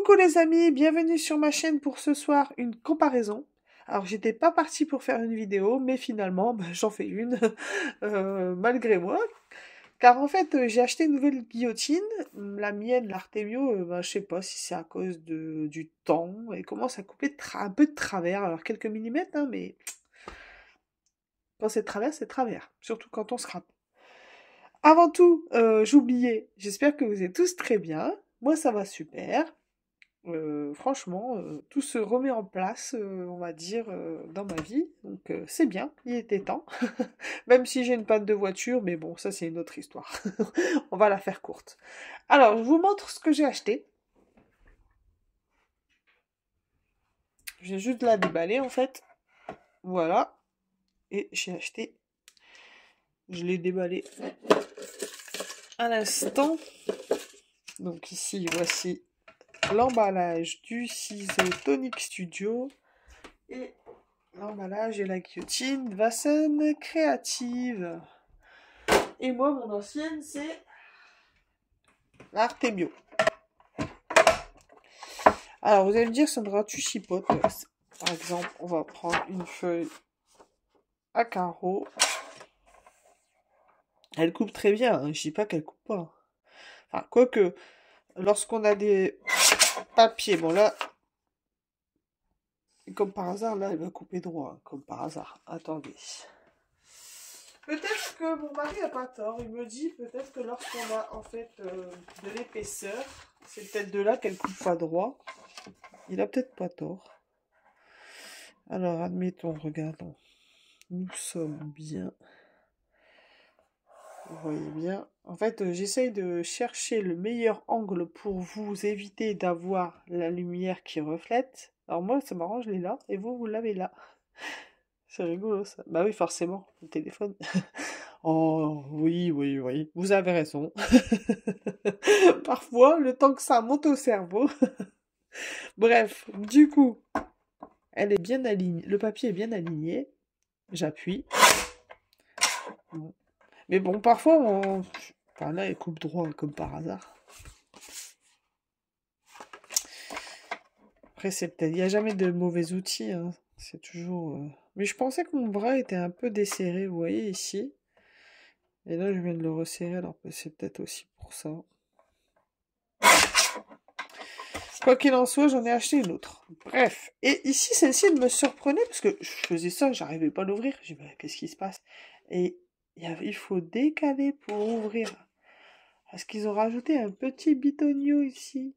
Coucou les amis, bienvenue sur ma chaîne pour ce soir une comparaison. Alors j'étais pas partie pour faire une vidéo, mais finalement j'en fais une, malgré moi. Car en fait j'ai acheté une nouvelle guillotine, la mienne, l'Artemio, je sais pas si c'est à cause du temps, elle commence à couper un peu de travers, alors quelques millimètres, hein, mais quand c'est de travers, surtout quand on scrape. Avant tout, j'oubliais, j'espère que vous êtes tous très bien, moi ça va super. Franchement, tout se remet en place, on va dire, dans ma vie. Donc c'est bien, il était temps. Même si j'ai une panne de voiture, mais bon, ça c'est une autre histoire. On va la faire courte. Alors, je vous montre ce que j'ai acheté. Je viens juste de la déballer en fait. Voilà. Et j'ai acheté. Je l'ai déballé à l'instant. Donc ici, voici l'emballage du ciseau Tonic Studio. Et l'emballage et la guillotine Vassen Créative. Et moi, mon ancienne, c'est l'Artemio. Alors, vous allez me dire, Sandra, tu chipotes. Par exemple, on va prendre une feuille à carreaux. Elle coupe très bien, hein. Je dis pas qu'elle coupe pas. Enfin, quoique, lorsqu'on a des papiers, bon là, comme par hasard, là, elle va couper droit, comme par hasard. Attendez. Peut-être que mon mari a pas tort. Il me dit peut-être que lorsqu'on a en fait de l'épaisseur, c'est peut-être de là qu'elle coupe pas droit. Il a peut-être pas tort. Alors, admettons, regardons. Nous sommes bien. Vous voyez bien. En fait, j'essaye de chercher le meilleur angle pour vous éviter d'avoir la lumière qui reflète. Alors moi, ça m'arrange, je l'ai là, et vous l'avez là. C'est rigolo, ça. Bah oui, forcément, le téléphone. Oh, oui, oui, oui, vous avez raison. Parfois, le temps que ça monte au cerveau. Bref, du coup, elle est bien alignée. Le papier est bien aligné. J'appuie. Bon. Mais bon, parfois, enfin, là, elle coupe droit, comme par hasard. Après, c'est peut-être... Il n'y a jamais de mauvais outils, hein. C'est toujours... Mais je pensais que mon bras était un peu desserré, vous voyez, ici. Et là, je viens de le resserrer, alors que c'est peut-être aussi pour ça. Quoi qu'il en soit, j'en ai acheté une autre. Bref. Et ici, celle-ci, elle me surprenait, parce que je faisais ça, j'arrivais pas à l'ouvrir. J'ai dit, bah, qu'est-ce qui se passe? Et il faut décaler pour ouvrir. Parce qu'ils ont rajouté un petit bitonio ici.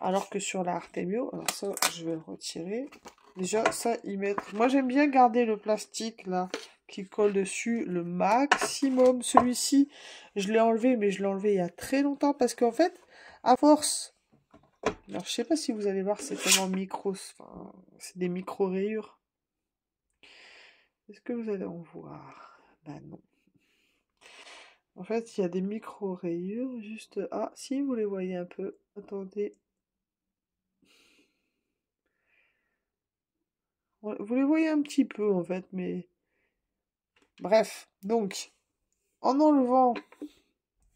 Alors que sur la Artemio, alors ça, je vais le retirer. Déjà, ça, ils mettent... Moi, j'aime bien garder le plastique, là, qui colle dessus le maximum. Celui-ci, je l'ai enlevé, mais je l'ai enlevé il y a très longtemps, parce qu'en fait, à force... Alors, je sais pas si vous allez voir, c'est tellement micro... Enfin, c'est des micro-rayures. Est-ce que vous allez en voir? Bah non. En fait, il y a des micro-rayures, juste... Ah, si, vous les voyez un peu. Attendez. Vous les voyez un petit peu, en fait, mais... Bref, donc, en enlevant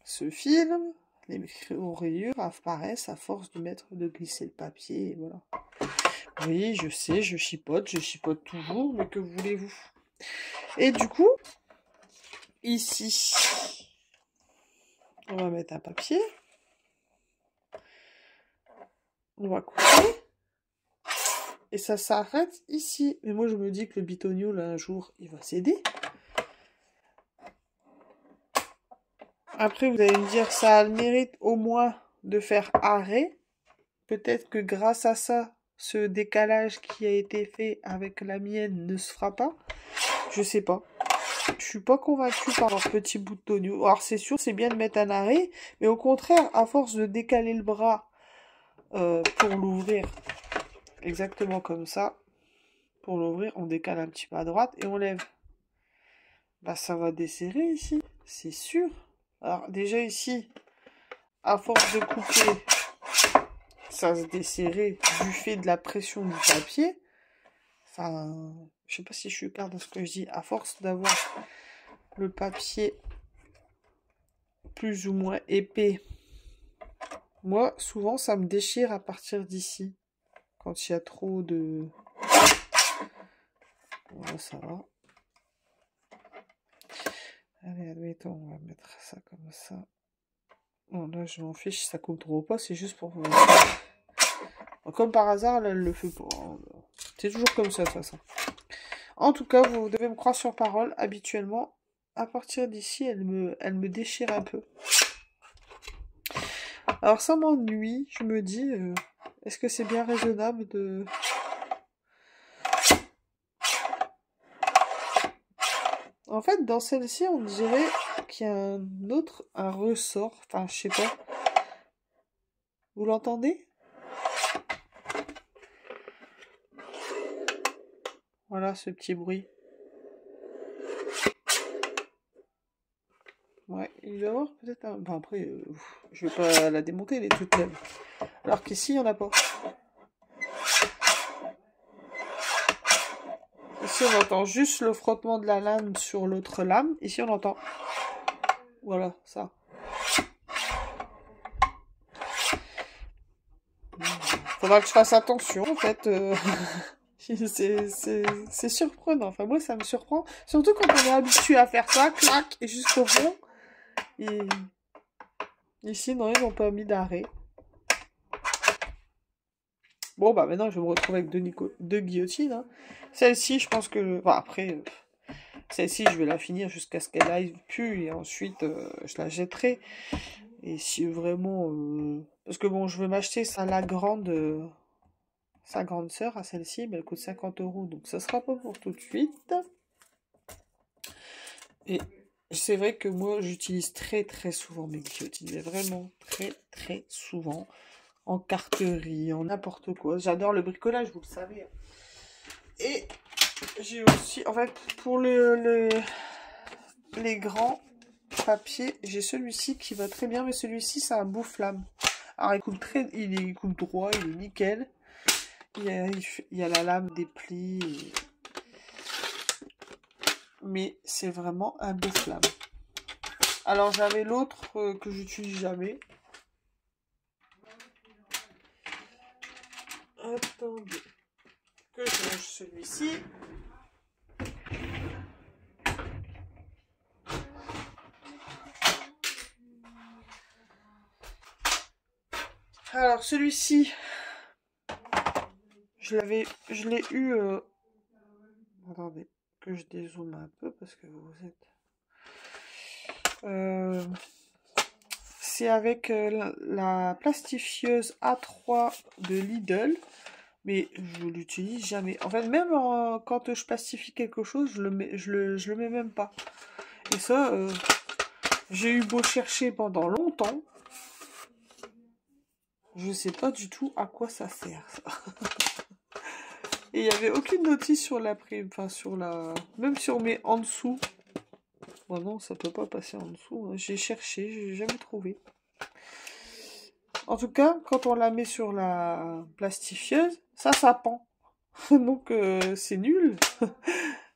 ce film, les micro-rayures apparaissent à force de glisser le papier, et voilà. Oui, je sais, je chipote toujours, mais que voulez-vous? Et du coup, ici, on va mettre un papier. On va couper. Et ça s'arrête ici. Mais moi, je me dis que le bitonio, là, un jour, il va céder. Après, vous allez me dire, ça a le mérite au moins de faire arrêt. Peut-être que grâce à ça, ce décalage qui a été fait avec la mienne ne se fera pas. Je sais pas. Je suis pas convaincue par leur petit bout d'oignon. Alors c'est sûr, c'est bien de mettre un arrêt, mais au contraire, à force de décaler le bras pour l'ouvrir, exactement comme ça, pour l'ouvrir, on décale un petit peu à droite et on lève. Bah ça va desserrer ici, c'est sûr. Alors déjà ici, à force de couper, ça se desserrait du fait de la pression du papier. Enfin, je sais pas si je suis claire dans ce que je dis. À force d'avoir le papier plus ou moins épais, Moi, souvent, ça me déchire à partir d'ici. Quand il y a trop de... Voilà, ça va. Allez, admettons, on va mettre ça comme ça. Bon, là, je m'en fiche, ça compte trop pas, c'est juste pour... Comme par hasard, là, elle le fait pas. C'est toujours comme ça, de toute façon. En tout cas, vous devez me croire sur parole, habituellement, à partir d'ici, elle me déchire un peu. Alors ça m'ennuie, je me dis, est-ce que c'est bien raisonnable de... En fait, dans celle-ci, on dirait qu'il y a un ressort, enfin, je sais pas. Vous l'entendez? Voilà, ce petit bruit. Ouais, il va y avoir peut-être un... Enfin, après, je vais pas la démonter, elle est toute neuve. Alors qu'ici, il n'y en a pas. Ici, on entend juste le frottement de la lame sur l'autre lame. Ici, on entend... Voilà, ça. Faudra que je fasse attention, en fait. C'est surprenant. Enfin, moi, ça me surprend. Surtout quand on est habitué à faire ça, clac, et jusqu'au fond. Et... Ici, non, ils n'ont pas mis d'arrêt. Bon, bah maintenant, je vais me retrouver avec deux guillotines. Hein. Celle-ci, je pense que... Bon, après, celle-ci, je vais la finir jusqu'à ce qu'elle aille plus. Et ensuite, je la jetterai. Et si vraiment... Parce que bon, je veux m'acheter ça, la grande... sa grande sœur à celle-ci, mais elle coûte 50 €. Donc, ça sera pas pour tout de suite. Et c'est vrai que moi, j'utilise très très souvent mes guillotines. Mais vraiment très très souvent. En carterie, en n'importe quoi. J'adore le bricolage, vous le savez. Et j'ai aussi, en fait, pour les grands papiers, j'ai celui-ci qui va très bien, mais celui-ci, c'est un bouffe-flamme. Alors, il coupe droit, il est nickel. Il y a la lame des plis. Mais c'est vraiment un bouffe-flamme. Alors, j'avais l'autre que j'utilise jamais. Attendez. Que je range celui-ci. Alors, celui-ci, je l'ai eu... Attendez, que je dézoome un peu parce que vous êtes... c'est avec la plastifieuse A3 de Lidl, mais je l'utilise jamais. En fait, même quand je plastifie quelque chose, je le mets même pas. Et ça, j'ai eu beau chercher pendant longtemps, je sais pas du tout à quoi ça sert, ça. Et il n'y avait aucune notice sur la prime, enfin sur la... Même sur mes en dessous. Bon non, ça peut pas passer en dessous. Hein. J'ai cherché, j'ai jamais trouvé. En tout cas, quand on la met sur la plastifieuse, ça pend. Donc c'est nul.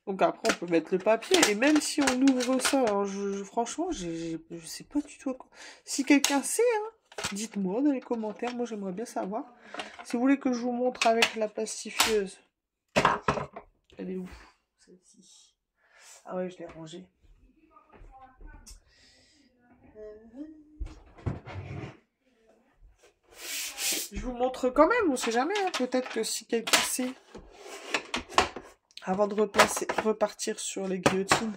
Donc après, on peut mettre le papier. Et même si on ouvre ça, alors franchement, je sais pas du tout à quoi. Si quelqu'un sait, hein, dites-moi dans les commentaires. Moi, j'aimerais bien savoir. Si vous voulez que je vous montre avec la plastifieuse. Elle est où, celle-ci? Ah ouais, je l'ai rangée. Je vous montre quand même, on sait jamais. Hein. Peut-être que si quelqu'un sait, avant de repartir sur les guillotines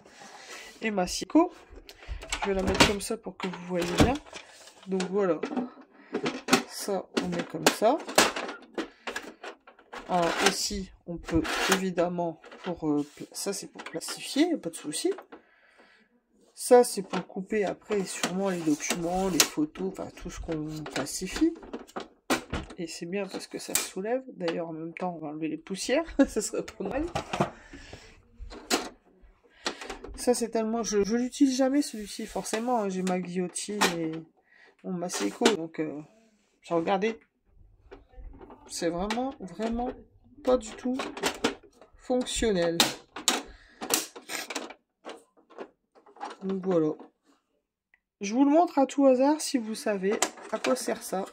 et ma scico, je vais la mettre comme ça pour que vous voyez bien. Donc voilà. Ça, on met comme ça. Alors ici, on peut évidemment, ça c'est pour plastifier, pas de souci. Ça c'est pour couper après sûrement les documents, les photos, enfin tout ce qu'on plastifie. Et c'est bien parce que ça se soulève. D'ailleurs en même temps on va enlever les poussières, ça serait pas mal. Ça c'est tellement... Je l'utilise jamais celui-ci, forcément, hein, j'ai ma guillotine et mon Maseco, donc j'ai regardé. C'est vraiment, vraiment pas du tout fonctionnel. Donc voilà. Je vous le montre à tout hasard si vous savez à quoi sert ça.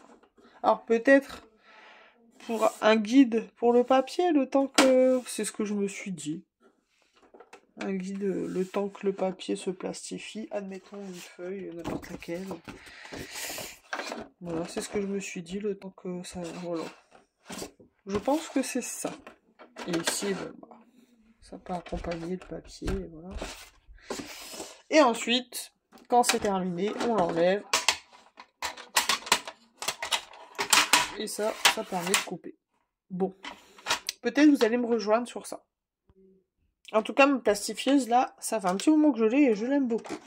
Alors peut-être pour un guide pour le papier, le temps que... C'est ce que je me suis dit. Un guide, le temps que le papier se plastifie. Admettons une feuille, n'importe laquelle. Voilà, c'est ce que je me suis dit, le temps que ça... Voilà. Je pense que c'est ça. Et ici, bon, bah, ça peut accompagner le papier, et voilà. Et ensuite, quand c'est terminé, on l'enlève. Et ça permet de couper. Bon. Peut-être vous allez me rejoindre sur ça. En tout cas, ma plastifieuse, là, ça fait un petit moment que je l'ai et je l'aime beaucoup.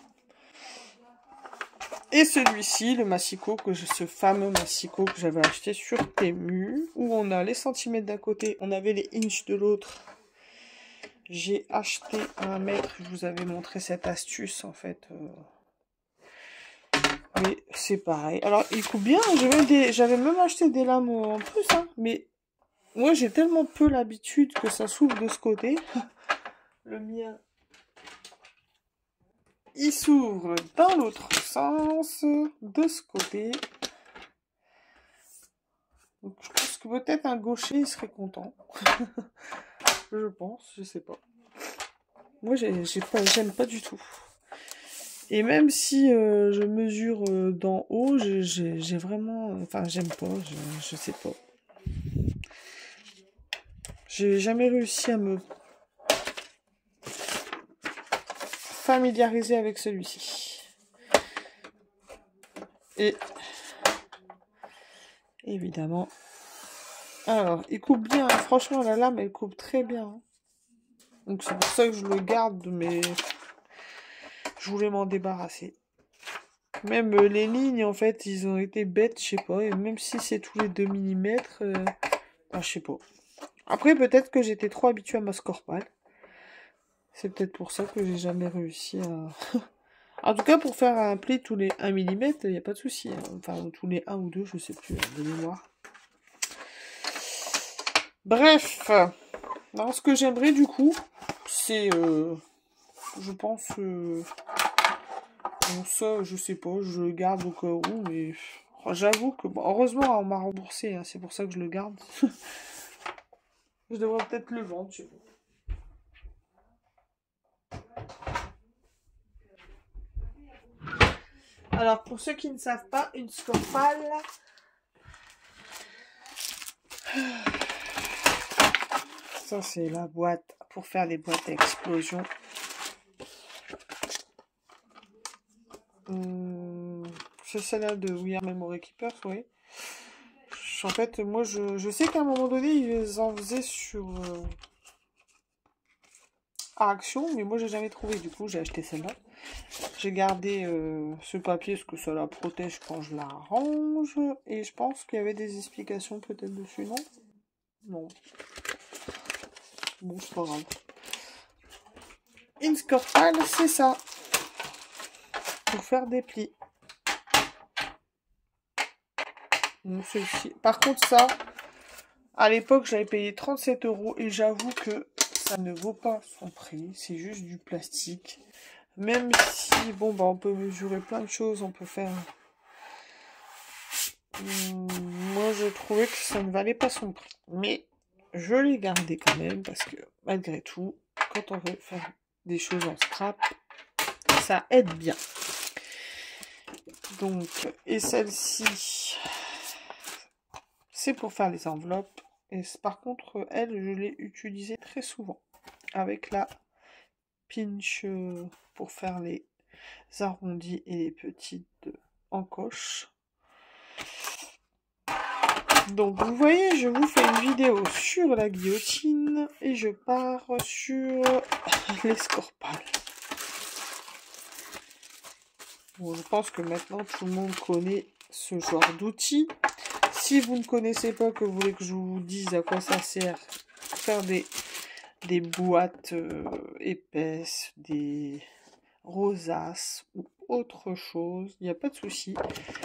Et celui-ci, le Massico, ce fameux Massico que j'avais acheté sur Temu, où on a les centimètres d'un côté, on avait les inches de l'autre. J'ai acheté à 1 mètre, je vous avais montré cette astuce, en fait. Mais c'est pareil. Alors, il coupe bien, j'avais même acheté des lames en plus, hein, mais moi, j'ai tellement peu l'habitude que ça s'ouvre de ce côté. Le mien, il s'ouvre dans l'autre sens, de ce côté. Donc, je pense que peut-être un gaucher, il serait content. Je pense, je sais pas. Moi, j'aime pas du tout. Et même si je mesure d'en haut, j'ai vraiment... Enfin, j'aime pas, je sais pas. J'ai jamais réussi à me familiariser avec celui-ci. Et évidemment... Alors, il coupe bien. Franchement, la lame, elle coupe très bien. Donc, c'est pour ça que je le garde, mais je voulais m'en débarrasser. Même les lignes, en fait, ils ont été bêtes, je sais pas. Et même si c'est tous les 2 mm, je sais pas. Après, peut-être que j'étais trop habituée à ma Scorpal. C'est peut-être pour ça que j'ai jamais réussi à... En tout cas, pour faire un pli tous les 1 mm, il n'y a pas de souci. Hein. Enfin, tous les 1 ou 2, je sais plus, de mémoire. Bref. Alors, ce que j'aimerais, du coup, c'est... je pense... bon, ça, je sais pas, je le garde au cas où, mais... J'avoue que... Bon, heureusement, on m'a remboursé, hein, c'est pour ça que je le garde. Je devrais peut-être le vendre, je sais pas. Alors, pour ceux qui ne savent pas, une Scorpal... Ça, c'est la boîte pour faire les boîtes à explosion. C'est celle-là de We Are Memory Keepers, oui. En fait, moi, je sais qu'à un moment donné, ils en faisaient sur Action, mais moi, j'ai jamais trouvé. Du coup, j'ai acheté celle-là. J'ai gardé ce papier parce que ça la protège quand je la range. Et je pense qu'il y avait des explications peut-être dessus, non? Non. Bon, c'est pas grave. Une Scorpal, c'est ça. Pour faire des plis. Donc, celle-ci. Par contre, ça, à l'époque, j'avais payé 37 € et j'avoue que ça ne vaut pas son prix. C'est juste du plastique. Même si, bon, bah, on peut mesurer plein de choses, on peut faire... moi, je trouvais que ça ne valait pas son prix. Mais je l'ai gardé quand même parce que, malgré tout, quand on veut faire des choses en scrap, ça aide bien. Donc, et celle-ci, c'est pour faire les enveloppes. Et par contre, elle, je l'ai utilisée très souvent. Avec la pinch pour faire les arrondis et les petites encoches. Donc vous voyez, je vous fais une vidéo sur la guillotine et je pars sur les Scorpal. Bon, je pense que maintenant tout le monde connaît ce genre d'outil. Si vous ne connaissez pas, que vous voulez que je vous dise à quoi ça sert, faire des boîtes épaisses, des rosaces ou autre chose, il n'y a pas de souci.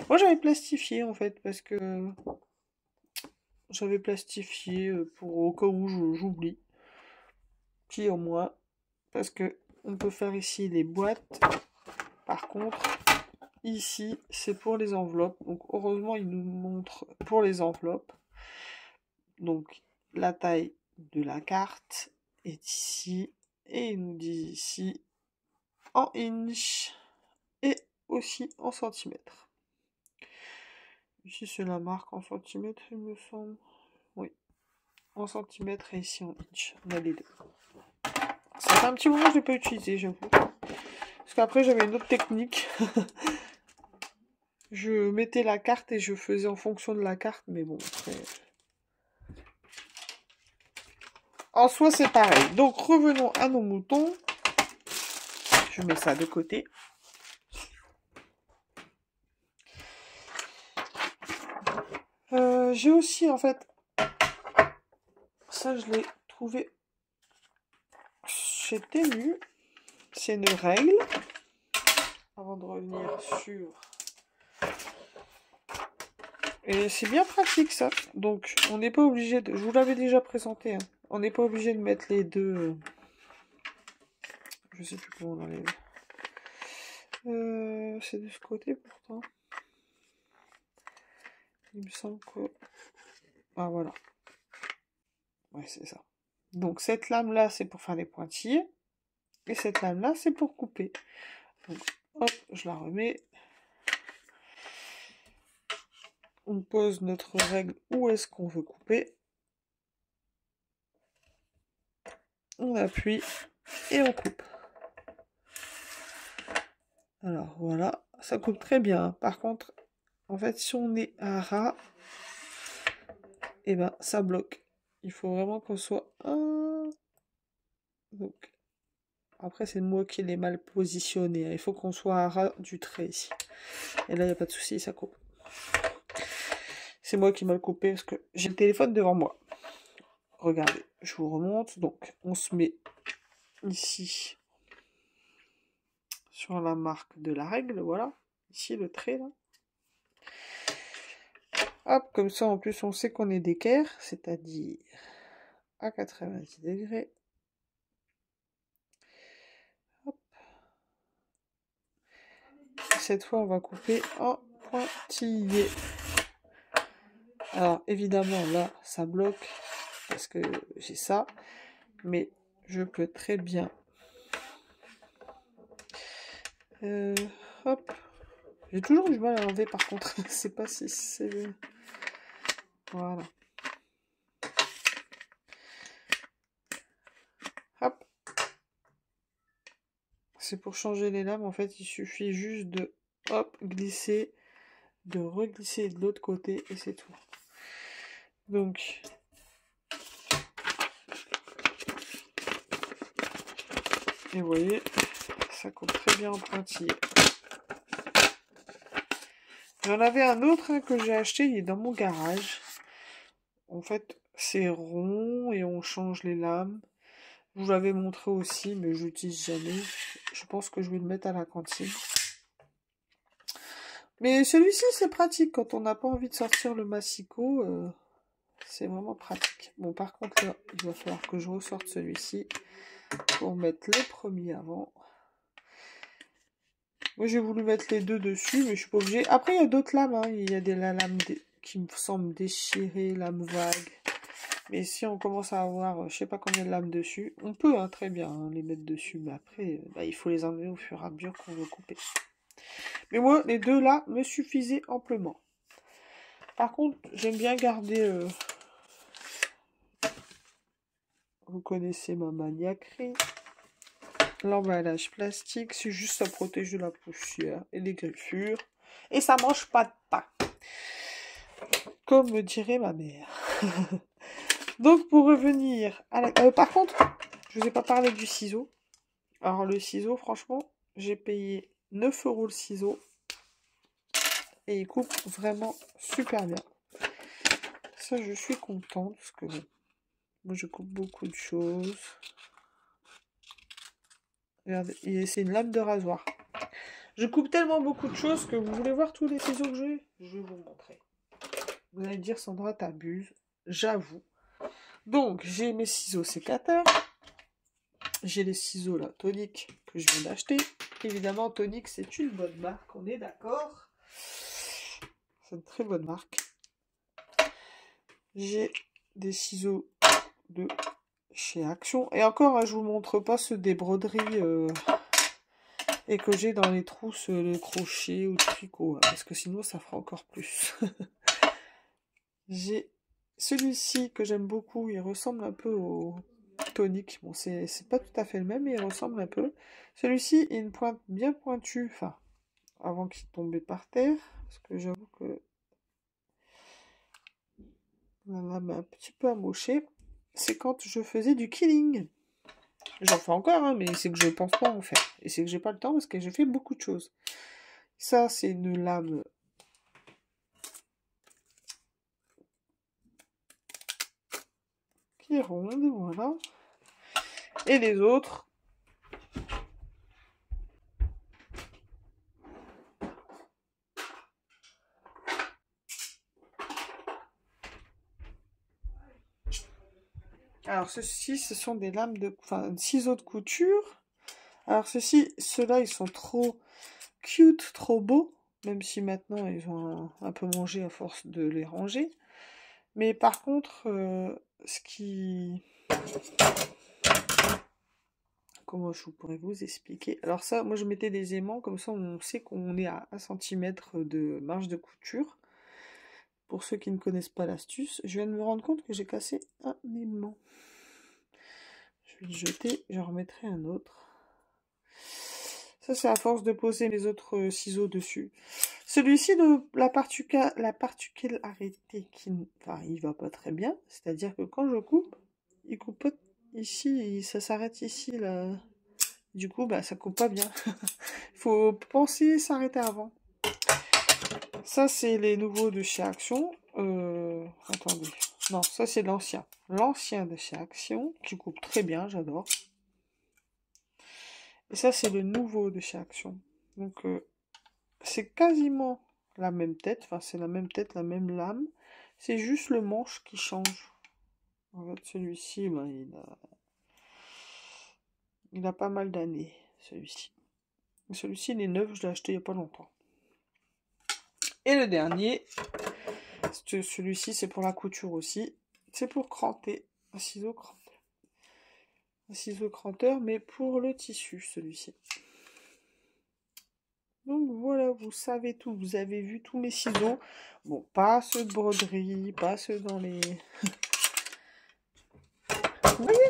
Moi j'avais plastifié en fait parce que j'avais plastifié pour au cas où j'oublie. Puis au moins parce que on peut faire ici les boîtes. Par contre, ici, c'est pour les enveloppes. Donc heureusement, il nous montre pour les enveloppes. Donc la taille de la carte est ici. Et il nous dit ici en inch et aussi en centimètres. Ici, c'est la marque en centimètres, il me semble. Oui, en centimètres et ici en inch. On a les deux. Ça fait un petit moment que je l'ai pas utilisé, j'avoue. Parce qu'après, j'avais une autre technique. Je mettais la carte et je faisais en fonction de la carte, mais bon, après... En soi, c'est pareil. Donc, revenons à nos moutons. Je mets ça de côté. J'ai aussi, en fait... Ça, je l'ai trouvé chez Temu. C'est une règle. Avant de revenir sur... Et c'est bien pratique, ça. Donc, on n'est pas obligé de... Je vous l'avais déjà présenté, hein. On n'est pas obligé de mettre les deux... Je sais plus comment on enlève. C'est de ce côté, pourtant. Il me semble que... Ah, voilà. Ouais, c'est ça. Donc, cette lame-là, c'est pour faire les pointillés. Et cette lame-là, c'est pour couper. Donc, hop, je la remets. On pose notre règle où est-ce qu'on veut couper. On appuie et on coupe. Alors, voilà. Ça coupe très bien. Par contre, en fait, si on est à ras, et ben, ça bloque. Il faut vraiment qu'on soit un... Donc, après, c'est moi qui l'ai mal positionné. Il faut qu'on soit à ras du trait ici. Et là, il n'y a pas de souci, ça coupe. C'est moi qui mal coupé parce que j'ai le téléphone devant moi. Regardez, je vous remonte. Donc, on se met ici sur la marque de la règle. Voilà. Ici, le trait, là. Hop, comme ça, en plus, on sait qu'on est d'équerre, c'est-à-dire à 90 degrés. Hop. Cette fois, on va couper en pointillé. Alors, évidemment, là, ça bloque parce que j'ai ça. Mais je peux très bien... hop. J'ai toujours du mal à l'enlever, par contre. Je sais pas si c'est... Voilà. Hop. C'est pour changer les lames, en fait, il suffit juste de, hop, glisser, de reglisser de l'autre côté, et c'est tout. Donc, et vous voyez, ça coupe très bien en pointillé. J'en avais un autre hein, que j'ai acheté, il est dans mon garage. En fait, c'est rond et on change les lames. Je vous l'avais montré aussi, mais je l'utilise jamais. Je pense que je vais le mettre à la cantine. Mais celui-ci, c'est pratique. Quand on n'a pas envie de sortir le massicot, c'est vraiment pratique. Bon, par contre, là, il va falloir que je ressorte celui-ci pour mettre le premier avant. Moi, j'ai voulu mettre les deux dessus, mais je suis pas obligée. Après, il y a d'autres lames. Hein. Il y a des lames qui me semblent déchirées, lames vagues. Mais si on commence à avoir, je sais pas combien de lames dessus, on peut hein, très bien hein, les mettre dessus. Mais après, bah, il faut les enlever au fur et à mesure qu'on veut couper. Mais moi, les deux là me suffisaient amplement. Par contre, j'aime bien garder... Vous connaissez ma maniaquerie. L'emballage plastique, c'est juste ça protège de la poussière et des griffures. Et ça mange pas de pain. Comme me dirait ma mère. Donc, pour revenir à la... par contre, je vous ai pas parlé du ciseau. Alors, le ciseau, franchement, j'ai payé 9 € le ciseau. Et il coupe vraiment super bien. Ça, je suis contente parce que bon, moi, je coupe beaucoup de choses. Regardez, c'est une lame de rasoir. Je coupe tellement beaucoup de choses que vous voulez voir tous les ciseaux que j'ai. Je vais vous montrer. Vous allez dire, Sandra, t'abuses. J'avoue. Donc, j'ai mes ciseaux sécateurs. J'ai les ciseaux là, toniques, que je viens d'acheter. Évidemment, Tonic, c'est une bonne marque, on est d'accord. C'est une très bonne marque. J'ai des ciseaux de chez Action. Et encore, hein, je vous montre pas ceux des broderies et que j'ai dans les trousses de crochet ou de tricot. Hein, parce que sinon, ça fera encore plus. J'ai celui-ci que j'aime beaucoup. Il ressemble un peu au Tonic. Bon, c'est pas tout à fait le même, mais il ressemble un peu. Celui-ci, il a une pointe bien pointue. Enfin, avant qu'il tombait par terre. Parce que j'avoue que la lame est un petit peu amochée. C'est quand je faisais du killing. J'en fais encore, hein, mais c'est que je pense pas en faire. Et c'est que j'ai pas le temps parce que je fais beaucoup de choses. Ça, c'est une lame qui est ronde, voilà. Et les autres, alors ceux-ci, ce sont des lames de, enfin, ciseaux de couture. Alors ceux-là, ils sont trop cute, trop beaux, même si maintenant ils ont un peu mangé à force de les ranger. Mais par contre, ce qui... Comment je pourrais vous expliquer? Alors ça, moi je mettais des aimants, comme ça on sait qu'on est à 1 cm de marge de couture. Pour ceux qui ne connaissent pas l'astuce, je viens de me rendre compte que j'ai cassé un aimant. Je vais le jeter, j'en remettrai un autre. Ça c'est à force de poser les autres ciseaux dessus. Celui-ci, la particularité qui... Enfin, il va pas très bien, c'est-à-dire que quand je coupe, il coupe pas ici, ça s'arrête ici, là. Du coup, bah, ça coupe pas bien. Faut penser s'arrêter avant. Ça, c'est les nouveaux de chez Action. Attendez. Non, ça, c'est l'ancien. L'ancien de chez Action, qui coupe très bien, j'adore. Et ça, c'est le nouveau de chez Action. Donc, c'est quasiment la même tête. Enfin, c'est la même tête, la même lame. C'est juste le manche qui change. En fait, celui-ci, ben, il a pas mal d'années, celui-ci. Celui-ci, il est neuf, je l'ai acheté il n'y a pas longtemps. Et le dernier, celui-ci, c'est pour la couture aussi. C'est pour cranter. Un ciseau cranteur. Un ciseau cranteur, mais pour le tissu, celui-ci. Donc voilà, vous savez tout. Vous avez vu tous mes ciseaux. Bon, pas ceux de broderie, pas ceux dans les... Vous voyez?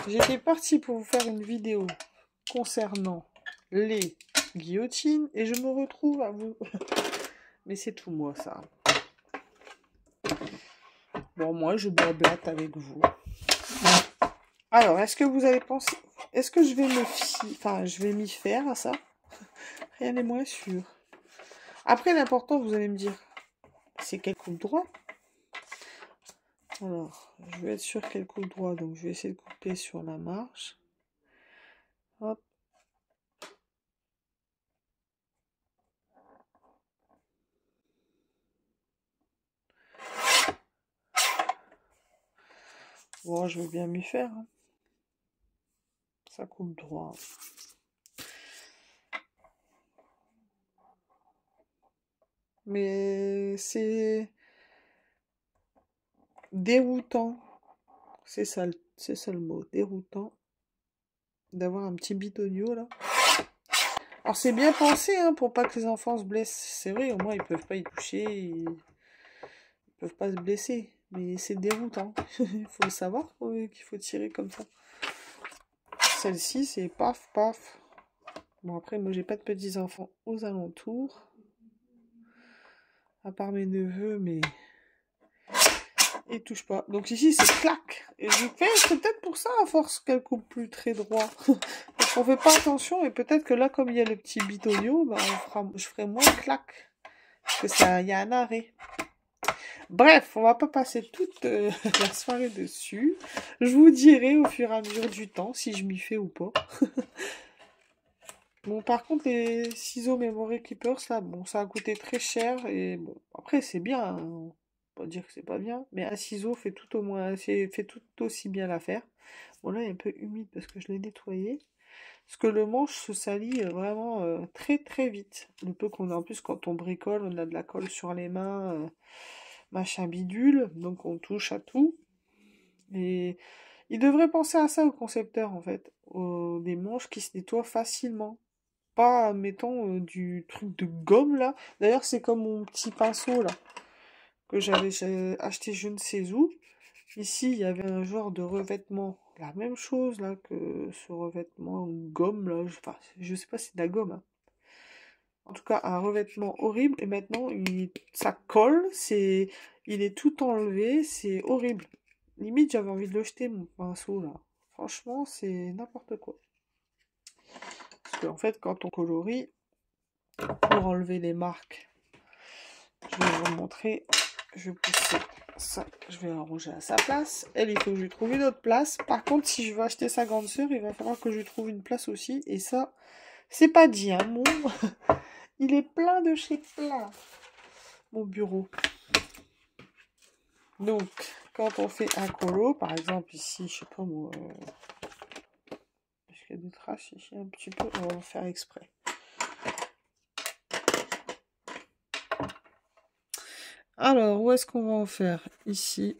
J'étais partie pour vous faire une vidéo concernant les guillotines et je me retrouve à vous... Mais c'est tout moi, ça. Bon, moi, je blablate avec vous. Alors, est-ce que vous avez pensé... Est-ce que je vais je vais m'y faire à ça? Rien n'est moins sûr. Après, l'important, vous allez me dire, c'est quel coupe droit? Alors, je vais être sur quel coupe droit, donc je vais essayer de couper sur la marge. Hop. Bon, je vais bien m'y faire. Hein. Ça coupe droit. Mais c'est déroutant. C'est ça le mot, déroutant. D'avoir un petit bitonio là. Alors c'est bien pensé hein, pour pas que les enfants se blessent. C'est vrai, au moins ils peuvent pas y toucher, ils peuvent pas se blesser. Mais c'est déroutant. Il faut le savoir qu'il faut tirer comme ça. Celle-ci c'est paf paf. Bon après moi j'ai pas de petits enfants aux alentours. À part mes neveux, mais ils touchent pas. Donc ici c'est clac. Et je fais, c'est peut-être pour ça à force qu'elle coupe plus très droit. Parce qu'on fait pas attention et peut-être que là comme il y a le petit bitonio, bah, je ferai moins clac. Parce que ça, il y a un arrêt. Bref, on va pas passer toute la soirée dessus. Je vous dirai au fur et à mesure du temps si je m'y fais ou pas. Bon, par contre, les ciseaux Memory Keepers, là, bon, ça a coûté très cher. Et bon, après, c'est bien. Hein. pas dire que c'est pas bien, mais un ciseau fait tout au moins, fait tout aussi bien l'affaire. Bon là, il est un peu humide parce que je l'ai nettoyé. Parce que le manche se salit vraiment très très vite. Le peu qu'on a en plus quand on bricole, on a de la colle sur les mains, machin bidule, donc on touche à tout. Et il devrait penser à ça au concepteur en fait, des manches qui se nettoient facilement. Pas, mettons, du truc de gomme là. D'ailleurs, c'est comme mon petit pinceau là, que j'ai acheté je ne sais où. Ici, il y avait un genre de revêtement. La même chose là que ce revêtement gomme là. Enfin, je sais pas si c'est de la gomme, hein. En tout cas, un revêtement horrible. Et maintenant, ça colle. Il est tout enlevé. C'est horrible. Limite, j'avais envie de le jeter mon pinceau là. Franchement, c'est n'importe quoi. Parce qu'en fait, quand on colorie, pour enlever les marques, je vais vous montrer. Je vais pousser ça, je vais arranger à sa place. Elle, il faut que je lui trouve une autre place. Par contre, si je veux acheter sa grande sœur, il va falloir que je lui trouve une place aussi. Et ça, c'est pas dit, hein, il est plein de chez plein, mon bureau. Donc, quand on fait un colo, par exemple ici, je sais pas moi, est-ce qu'il y a des traces ici un petit peu, on va faire exprès. Alors, où est-ce qu'on va en faire? Ici.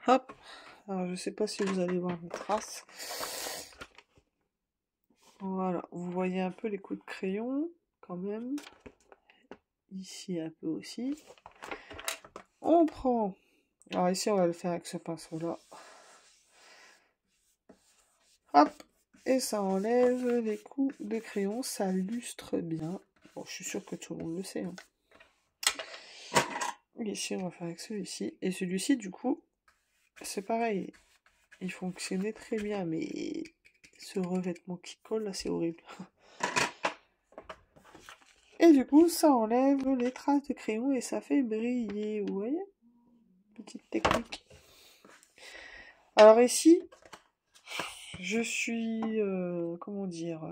Hop. Alors, je sais pas si vous allez voir mes traces. Voilà, vous voyez un peu les coups de crayon, quand même. Ici un peu aussi. On prend. Alors ici, on va le faire avec ce pinceau-là. Hop. Et ça enlève les coups de crayon. Ça lustre bien. Bon, je suis sûre que tout le monde le sait, hein. Ici, on va faire avec celui-ci. Et celui-ci, du coup, c'est pareil. Il fonctionnait très bien, mais ce revêtement qui colle, là, c'est horrible. Et du coup, ça enlève les traces de crayon et ça fait briller. Vous voyez? Petite technique. Alors ici, je suis, comment dire,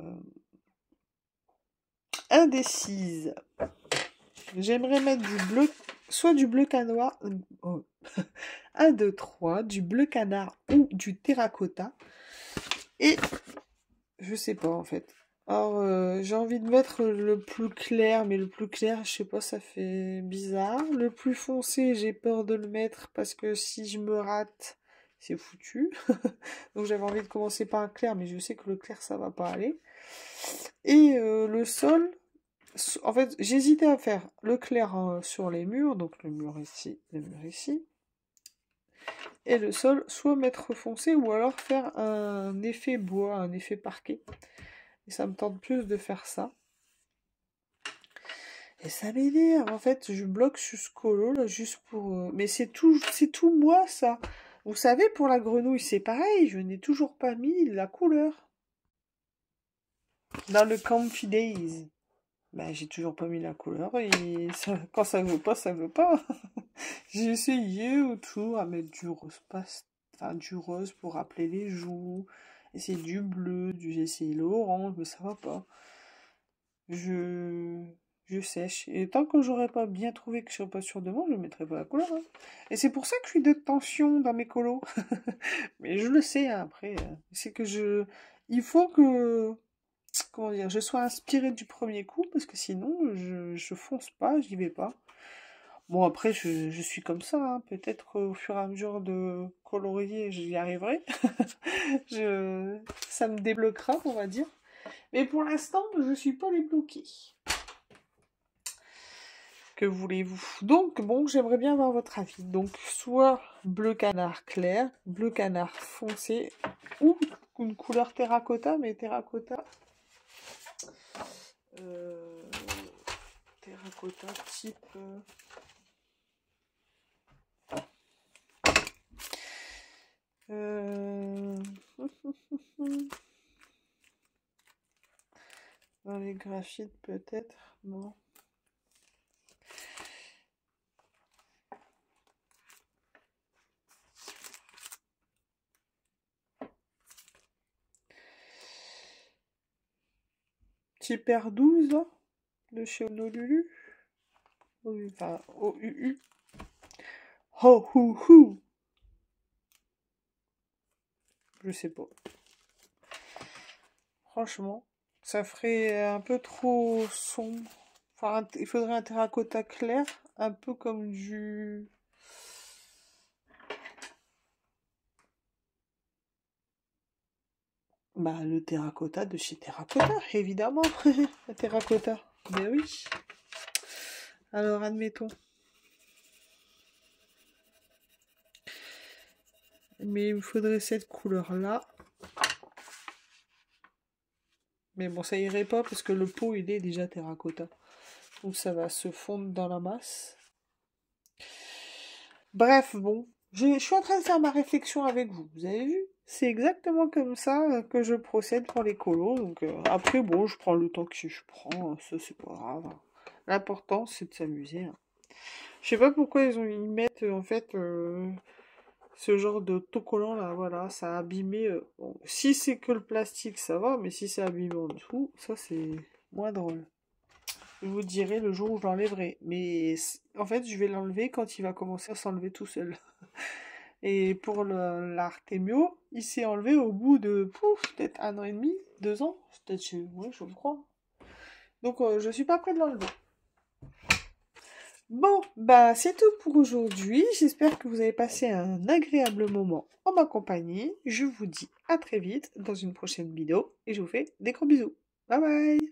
indécise. J'aimerais mettre du bleu, soit du bleu canard, 1, 2, 3, du bleu canard ou du terracotta. Et je sais pas en fait. Alors j'ai envie de mettre le plus clair, mais le plus clair, je sais pas, ça fait bizarre. Le plus foncé, j'ai peur de le mettre parce que si je me rate, c'est foutu. Donc j'avais envie de commencer par un clair, mais je sais que le clair ça va pas aller. Et le sol, en fait, j'hésitais à faire le clair sur les murs, donc le mur ici, et le sol, soit mettre foncé ou alors faire un effet bois, un effet parquet. Et ça me tente plus de faire ça. Et ça m'énerve, en fait, je bloque sur ce colo là juste pour. Mais c'est tout moi ça. Vous savez, pour la grenouille, c'est pareil, je n'ai toujours pas mis la couleur. Dans le Comfy Days. Ben, j'ai toujours pas mis la couleur et quand ça veut pas, ça veut pas. J'ai essayé autour à mettre du rose enfin du rose pour rappeler les joues. Essayer du bleu, j'ai essayé l'orange, mais ça va pas. Je je sèche. Et tant que j'aurais pas bien trouvé que je serais pas sûre de moi, je mettrai pas la couleur, hein. Et c'est pour ça que je suis de tension dans mes colos. Mais je le sais, hein, après. C'est que il faut que comment dire, je sois inspirée du premier coup, parce que sinon, je fonce pas, j'y vais pas. Bon, après, je suis comme ça, hein. Peut-être qu'au fur et à mesure de colorier, j'y arriverai. Ça me débloquera, on va dire. Mais pour l'instant, je suis pas débloquée. Que voulez-vous? Donc, bon, j'aimerais bien avoir votre avis. Donc, soit bleu canard clair, bleu canard foncé, ou une couleur terracotta, mais terracotta... terracotta type... Dans les graphites peut-être, non. petit paire 12 là, de chez Honolulu. Oui, enfin, OUU. Oh, hou, hou. Je sais pas. Franchement, ça ferait un peu trop sombre. Enfin, il faudrait un terracotta clair, un peu comme du... Bah, le terracotta de chez Terracotta, évidemment. Le terracotta. Ben oui. Alors, admettons. Mais il me faudrait cette couleur-là. Mais bon, ça irait pas parce que le pot, il est déjà terracotta. Donc ça va se fondre dans la masse. Bref, bon. Je suis en train de faire ma réflexion avec vous. Vous avez vu? C'est exactement comme ça que je procède pour les colos. Donc après, bon, je prends le temps que je prends. Ça, c'est pas grave. L'important, c'est de s'amuser. Je sais pas pourquoi ils mettent en fait ce genre d'autocollant là, voilà, ça a abîmé. Bon, si c'est que le plastique, ça va, mais si c'est abîmé en dessous, ça c'est moins drôle. Je vous dirai le jour où je l'enlèverai. Mais en fait, je vais l'enlever quand il va commencer à s'enlever tout seul. Et pour l'Artemio, il s'est enlevé au bout de, pouf, peut-être 1 an et demi, 2 ans. Peut-être, oui, je le crois. Donc, je suis pas près de l'enlever. Bon, bah c'est tout pour aujourd'hui. J'espère que vous avez passé un agréable moment en ma compagnie. Je vous dis à très vite dans une prochaine vidéo et je vous fais des gros bisous. Bye bye!